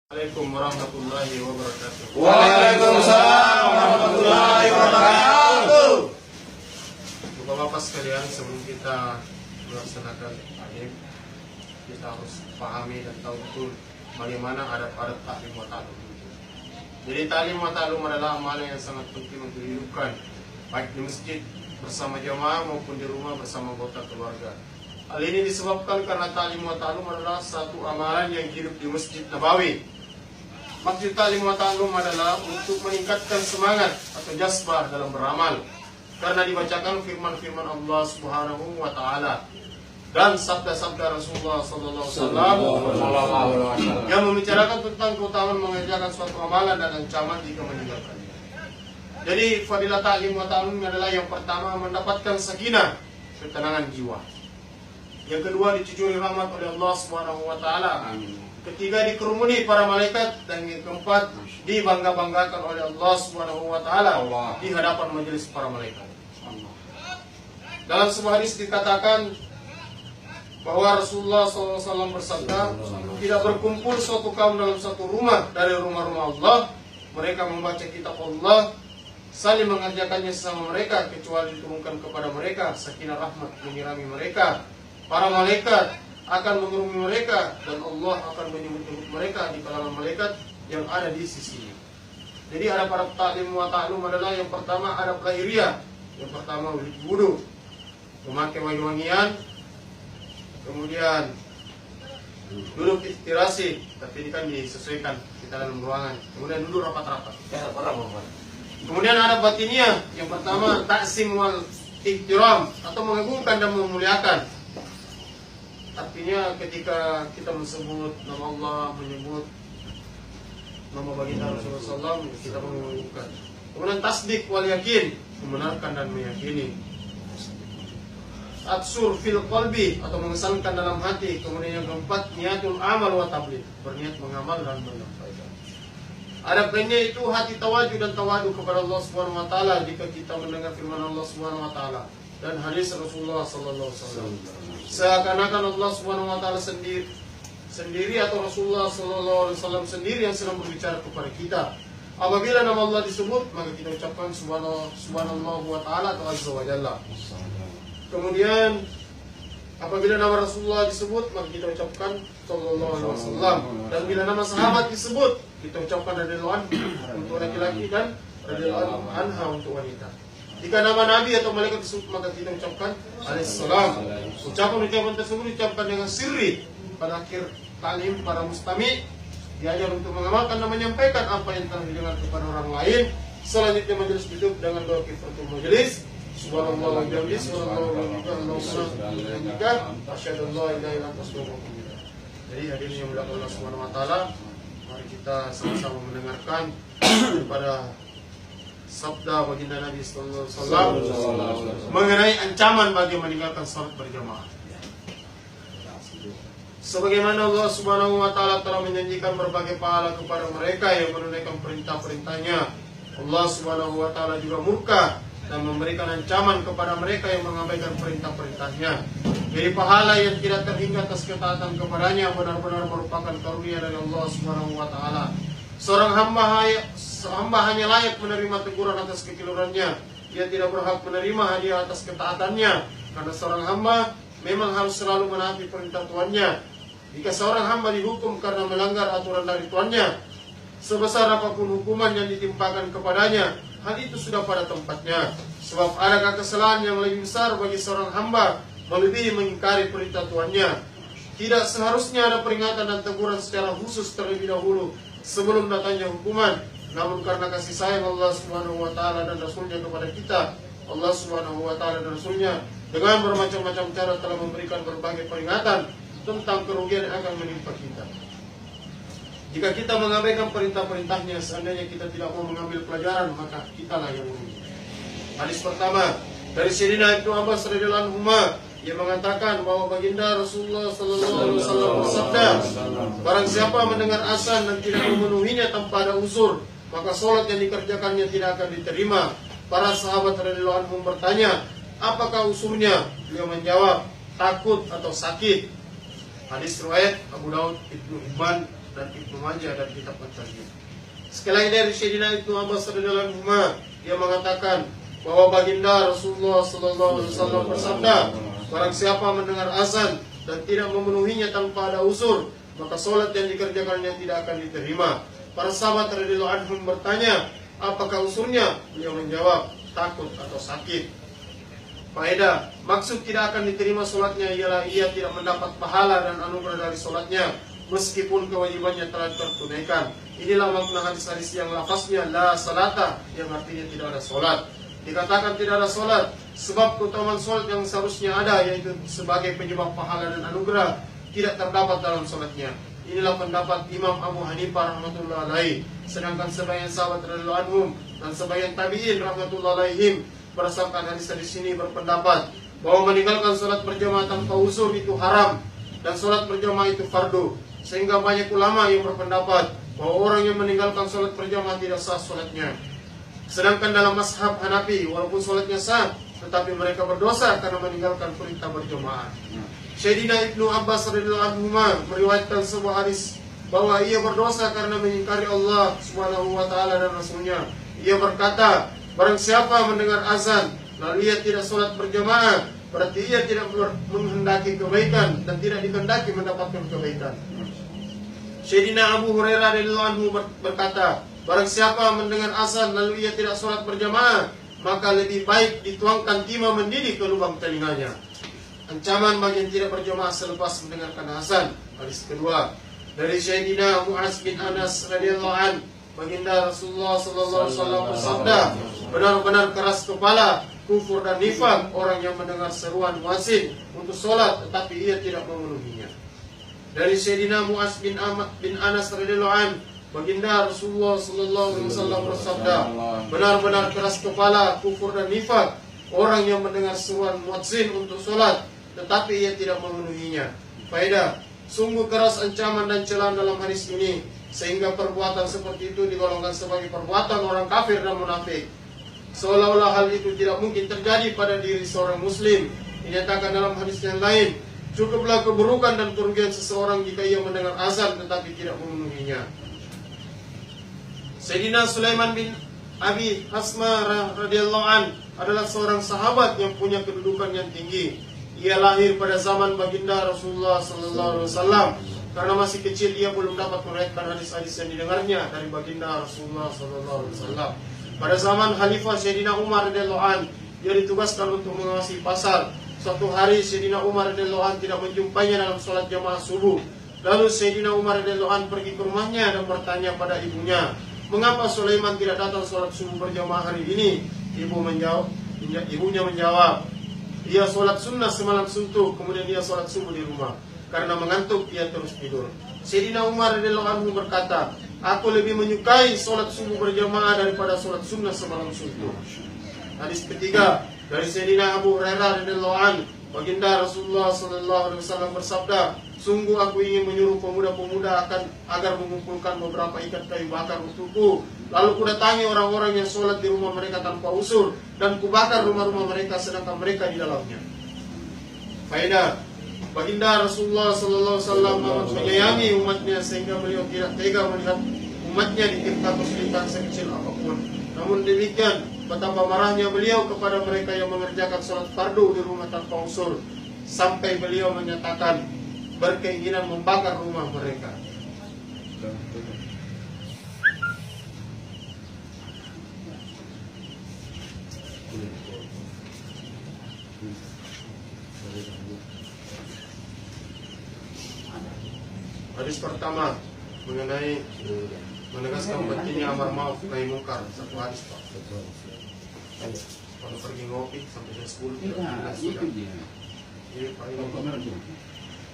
Assalamualaikum warahmatullahi wabarakatuh. Waalaikumsalam warahmatullahi wabarakatuh. Bapak-bapak sekalian, sebelum kita melaksanakan taklim, kita harus pahami dan tahu betul bagaimana adab-adab taklim wa ta'lum. Jadi taklim wa ta'lum adalah amalan yang sangat penting untuk dihidupkan, baik di masjid bersama jamaah maupun di rumah bersama anggota keluarga. Hal ini disebabkan karena taklim wa ta'lum adalah satu amalan yang hidup di Masjid Nabawi. Maksud taklim wa ta'lum adalah untuk meningkatkan semangat atau jazbah dalam beramal, karena dibacakan firman-firman Allah Subhanahu wa taala dan sabda-sabda Rasulullah sallallahu alaihi wasallam yang membicarakan tentang keutamaan mengerjakan suatu amalan dan ancaman jika meninggalkannya. Jadi fadilah taklim wa ta'lum adalah yang pertama mendapatkan sakinah, ketenangan jiwa. Yang kedua dicucuri rahmat oleh Allah Subhanahu wa taala. Ketiga dikerumuni para malaikat, dan yang keempat dibangga-banggakan oleh Allah Subhanahu wa taala di hadapan majelis para malaikat. Dalam sebuah hadis dikatakan bahwa Rasulullah SAW bersabda, tidak berkumpul suatu kaum dalam satu rumah dari rumah-rumah Allah, mereka membaca kitab Allah, saling mengerjakannya sesama mereka, kecuali diturunkan kepada mereka sakinah rahmat menyirami mereka. Para malaikat akan mengerumuni mereka, dan Allah akan menyebut-nyebut mereka di kalangan malaikat yang ada di sisinya. Jadi adab-adab taklim wa ta'lum adalah yang pertama adab lahiriah. Yang pertama wudu, memakai wangi-wangian, kemudian duduk istirasi, tapi ini kan disesuaikan kita dalam ruangan. Kemudian duduk rapat-rapat. Kemudian adab batiniah, yang pertama taksim wal ihtiram, atau mengagungkan dan memuliakan. Artinya ketika kita menyebut nama Allah, menyebut nama baginda Rasulullah SAW, kita mengagungkan. Kemudian tasdik wal yakin, membenarkan dan meyakini. Atsur fil qalbi, atau mengesankan dalam hati. Kemudian yang keempat niatul amal wa tabligh, berniat mengamal dan menyampaikan. Adab lainnya itu hati tawaju dan tawadu kepada Allah Subhanahu wa taala jika kita mendengar firman Allah Subhanahu wa taala dan hadis Rasulullah sallallahu alaihi wasallam. Seakan-akan Allah Subhanahu wa taala sendiri atau Rasulullah sallallahu alaihi wasallam sendiri yang sedang berbicara kepada kita. Apabila nama Allah disebut, maka kita ucapkan subhanallah wa ta'ala atau azza wa jalla. Kemudian apabila nama Rasulullah disebut, maka kita ucapkan sallallahu alaihi wasallam. Dan bila nama sahabat disebut, kita ucapkan radhiyallahu anhu untuk laki-laki dan radhiyallahu anha untuk wanita. Jika nama Nabi atau malaikat disebut, maka kita ucapkan alaihissalam. Ucapan-ucapan tersebut diucapkan dengan sirri. Pada akhir taklim para mustami diajar untuk mengamalkan dan menyampaikan apa yang telah didengar kepada orang lain. Selanjutnya majelis duduk dengan doa kifaratul majelis. Subhanallah wa bihamdihi, subhanallah wa bihamdihi, asyhadu an la ilaha illa anta astaghfiruka wa atubu ilaik. Jadi hadirin yang dimuliakan Allah Subhanahu wa taala, mari kita sama-sama mendengarkan daripada sabda baginda Nabi sallallahu alaihi wasallam mengenai ancaman bagi meninggalkan salat berjamaah. Sebagaimana Allah Subhanahu wa taala telah menjanjikan berbagai pahala kepada mereka yang menunaikan perintah-perintahnya, Allah Subhanahu wa taala juga murka dan memberikan ancaman kepada mereka yang mengabaikan perintah-perintahnya. Jadi pahala yang tidak terhingga atas ketaatan kepadanya benar-benar merupakan karunia dari Allah Subhanahu wa taala. Seorang hamba hanya layak menerima teguran atas kekeliruannya. Dia tidak berhak menerima hadiah atas ketaatannya, karena seorang hamba memang harus selalu menaati perintah Tuannya. Jika seorang hamba dihukum karena melanggar aturan dari Tuannya, sebesar apapun hukuman yang ditimpakan kepadanya, hal itu sudah pada tempatnya. Sebab adakah kesalahan yang lebih besar bagi seorang hamba melebihi mengingkari perintah Tuannya? Tidak seharusnya ada peringatan dan teguran secara khusus terlebih dahulu sebelum datangnya hukuman. Namun karena kasih sayang Allah Subhanahu wa taala dan Rasulnya kepada kita, Allah Subhanahu wa taala dan Rasulnya dengan bermacam-macam cara telah memberikan berbagai peringatan tentang kerugian yang akan menimpa kita jika kita mengabaikan perintah-perintahnya. Seandainya kita tidak mau mengambil pelajaran, maka kitalah yang merugi. Hadis pertama dari Sayyidina Ibnu Abbas radhiyallahu anhu, yang mengatakan bahwa baginda Rasulullah sallallahu alaihi wasallam bersabda, barang siapa mendengar azan dan tidak memenuhinya tanpa ada uzur, maka sholat yang dikerjakannya tidak akan diterima. Para sahabat radhiyallahu anhum bertanya, apakah uzurnya? Beliau menjawab, takut atau sakit. Hadis riwayat Abu Daud, Ibnu Hibban, dan Ibnu Majah dan kitab At-Targhib. Sekali lagi dari Sayyidina Ibnu Abbas radhiyallahu anhu, dia mengatakan bahwa baginda Rasulullah sallallahu alaihi wasallam bersabda, barang siapa mendengar azan dan tidak memenuhinya tanpa ada uzur, maka solat yang dikerjakannya tidak akan diterima. Para sahabat radhiyallahu anhum bertanya, apakah uzurnya? Beliau menjawab, takut atau sakit. Faedah, maksud tidak akan diterima solatnya ialah ia tidak mendapat pahala dan anugerah dari solatnya, meskipun kewajibannya telah tertunaikan. Inilah makna hadis-hadis yang lafaznya la salata, yang artinya tidak ada solat. Dikatakan tidak ada solat sebab keutamaan solat yang seharusnya ada, yaitu sebagai penyebab pahala dan anugerah, tidak terdapat dalam solatnya. Inilah pendapat Imam Abu Hanifah rahmatullah alaih. Sedangkan sebagian sahabat radhiyallahu anhum dan sebagian tabi'in rahmatullah alaihim berdasarkan hadis-hadis ini berpendapat bahwa meninggalkan solat berjamaah tanpa uzur itu haram dan solat berjamaah itu fardu. Sehingga banyak ulama yang berpendapat bahwa orang yang meninggalkan solat berjamaah tidak sah solatnya. Sedangkan dalam mazhab Hanafi, walaupun solatnya sah, tetapi mereka berdosa karena meninggalkan perintah berjamaah. Sayyidina Ibnu Abbas radhiyallahu anhu meriwayatkan sebuah hadis bahwa ia berdosa karena mengingkari Allah Subhanahu wa taala dan Rasulnya. Ia berkata, barang siapa mendengar azan lalu ia tidak solat berjamaah, berarti ia tidak menghendaki kebaikan dan tidak dikehendaki mendapatkan kebaikan. Sayyidina Abu Hurairah radhiyallahu anhu berkata, barang siapa mendengar azan lalu ia tidak solat berjamaah, maka lebih baik dituangkan timah mendidih ke lubang telinganya. Ancaman bagi yang tidak berjamaah selepas mendengarkan azan. Hadis kedua dari Sayyidina Mu'az bin Anas radhiyallahu anhu, baginda Rasulullah sallallahu alaihi wasallam bersabda, benar-benar keras kepala, kufur dan nifak orang yang mendengar seruan muadzin untuk solat tetapi ia tidak memenuhinya. Dari Sayyidina Mu'az bin Anas radhiyallahu anhu, baginda Rasulullah sallallahu alaihi wasallam bersabda, benar-benar keras kepala, kufur dan nifak orang yang mendengar seruan muadzin untuk solat tetapi ia tidak memenuhinya. Faedah, sungguh keras ancaman dan celaan dalam hadis ini, sehingga perbuatan seperti itu digolongkan sebagai perbuatan orang kafir dan munafik. Seolah-olah hal itu tidak mungkin terjadi pada diri seorang muslim. Dinyatakan dalam hadis yang lain, cukuplah keburukan dan kerugian seseorang jika ia mendengar azan tetapi tidak memenuhinya. Sayyidina Sulaiman bin Abi Hasma radhiyallahu an adalah seorang sahabat yang punya kedudukan yang tinggi. Ia lahir pada zaman baginda Rasulullah sallallahu alaihi wasallam. Karena masih kecil ia belum dapat meriwayatkan hadis-hadis yang didengarnya dari baginda Rasulullah sallallahu alaihi wasallam. Pada zaman Khalifah Sayyidina Umar radhiyallahu an, dia ditugaskan untuk mengawasi pasar. Suatu hari Sayyidina Umar radhiyallahu an tidak menjumpainya dalam sholat jamaah subuh. Lalu Sayyidina Umar radhiyallahu an pergi ke rumahnya dan bertanya pada ibunya, mengapa Sulaiman tidak datang sholat subuh berjamaah hari ini? Ibunya menjawab, dia sholat sunnah semalam suntuk, kemudian dia sholat subuh di rumah. Karena mengantuk, dia terus tidur. Sayyidina Umar radhiyallahu anhu berkata, aku lebih menyukai sholat subuh berjamaah daripada sholat sunnah semalam suntuk. Hadis ketiga dari Sayyidina Abu Hurairah radhiyallahu anhu, baginda Rasulullah sallallahu alaihi wasallam bersabda, sungguh aku ingin menyuruh pemuda-pemuda agar mengumpulkan beberapa ikat kayu bakar untukku. Lalu kudatangi orang-orang yang sholat di rumah mereka tanpa uzur, dan kubakar rumah-rumah mereka sedangkan mereka di dalamnya. Faedah, baginda Rasulullah sallallahu alaihi wasallam menyayangi umatnya sehingga beliau tidak tega melihat umatnya ditimpa kesulitan sekecil apapun. Namun demikian, betapa marahnya beliau kepada mereka yang mengerjakan sholat fardu di rumah tanpa uzur, sampai beliau menyatakan berkeinginan membakar rumah mereka. Hadis pertama mengenai menegaskan pentingnya amar ma'ruf nahi munkar. Satu hadis, Pak. Kalau pergi ngopi sampai jam 10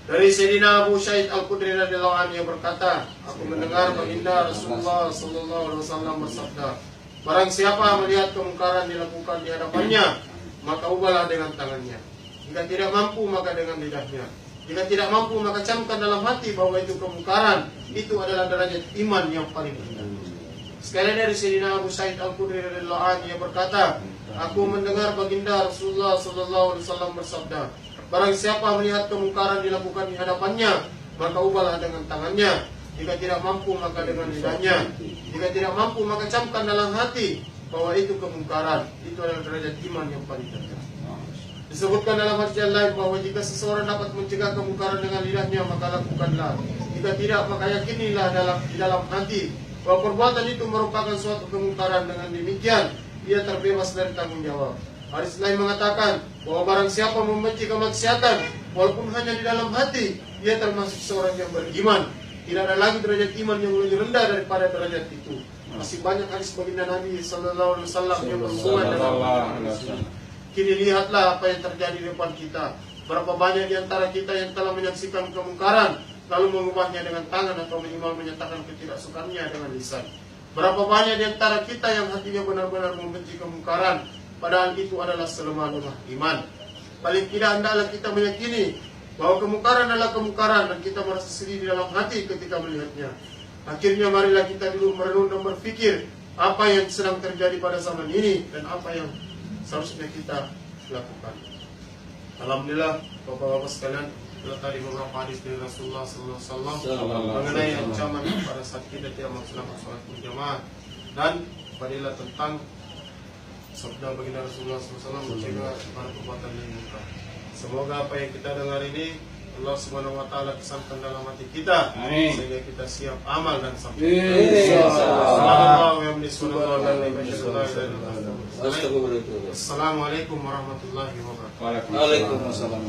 dari Sayyidina Abu Sa'id Al-Khudri radhiyallahu anhu yang berkata, aku mendengar baginda Rasulullah sallallahu alaihi wasallam bersabda, barang siapa melihat kemungkaran dilakukan di hadapannya, maka ubahlah dengan tangannya. Jika tidak mampu, maka dengan lidahnya. Jika tidak mampu, maka camkan dalam hati bahwa itu kemungkaran. Itu adalah derajat iman yang paling rendah. Sekali dari Sayyidina Abu Sa'id Al-Khudri radhiyallahu anhu yang berkata, aku mendengar baginda Rasulullah sallallahu alaihi wasallam bersabda, barang siapa melihat kemungkaran dilakukan di hadapannya, maka ubahlah dengan tangannya. Jika tidak mampu maka dengan lidahnya. Jika tidak mampu maka camkan dalam hati bahwa itu kemungkaran. Itu adalah derajat iman yang paling rendah. Disebutkan dalam hadis yang lain bahwa jika seseorang dapat mencegah kemungkaran dengan lidahnya maka lakukanlah. Jika tidak maka yakinilah di dalam hati bahwa perbuatan itu merupakan suatu kemungkaran. Dengan demikian ia terbebas dari tanggung jawab. Hadis lain mengatakan bahwa barang siapa membenci kemaksiatan walaupun hanya di dalam hati, ia termasuk seorang yang beriman. Tidak ada lagi derajat iman yang lebih rendah daripada derajat itu. Masih banyak hadis baginda Nabi Sallallahu Alaihi Wasallam yang berhubungan dengan kini lihatlah apa yang terjadi di depan kita. Berapa banyak di antara kita yang telah menyaksikan kemungkaran lalu mengubahnya dengan tangan atau minimal menyatakan ketidaksukaannya dengan lisan. Berapa banyak di antara kita yang hatinya benar-benar membenci kemungkaran, padahal itu adalah selemah-lemah iman. Paling tidak hendaklah kita meyakini bahwa kemungkaran adalah kemungkaran dan kita merasa sedih di dalam hati ketika melihatnya. Akhirnya marilah kita dulu merenung dan berpikir apa yang sedang terjadi pada zaman ini dan apa yang seharusnya kita lakukan. Alhamdulillah, Bapak-bapak sekalian, telah tadi beberapa hadis dari Rasulullah SAW mengenai ancaman pada saat kita tidak melaksanakan sholat berjamaah dan fadilah tentang sabda baginda Rasulullah SAW mencegah pada perbuatan yang munkar. Semoga apa yang kita dengar ini Allah Subhanahu wa taala kesankan dalam hati kita. Amin. Sehingga kita siap amal dan sampai. Assalamualaikum warahmatullahi wabarakatuh. Waalaikumsalam.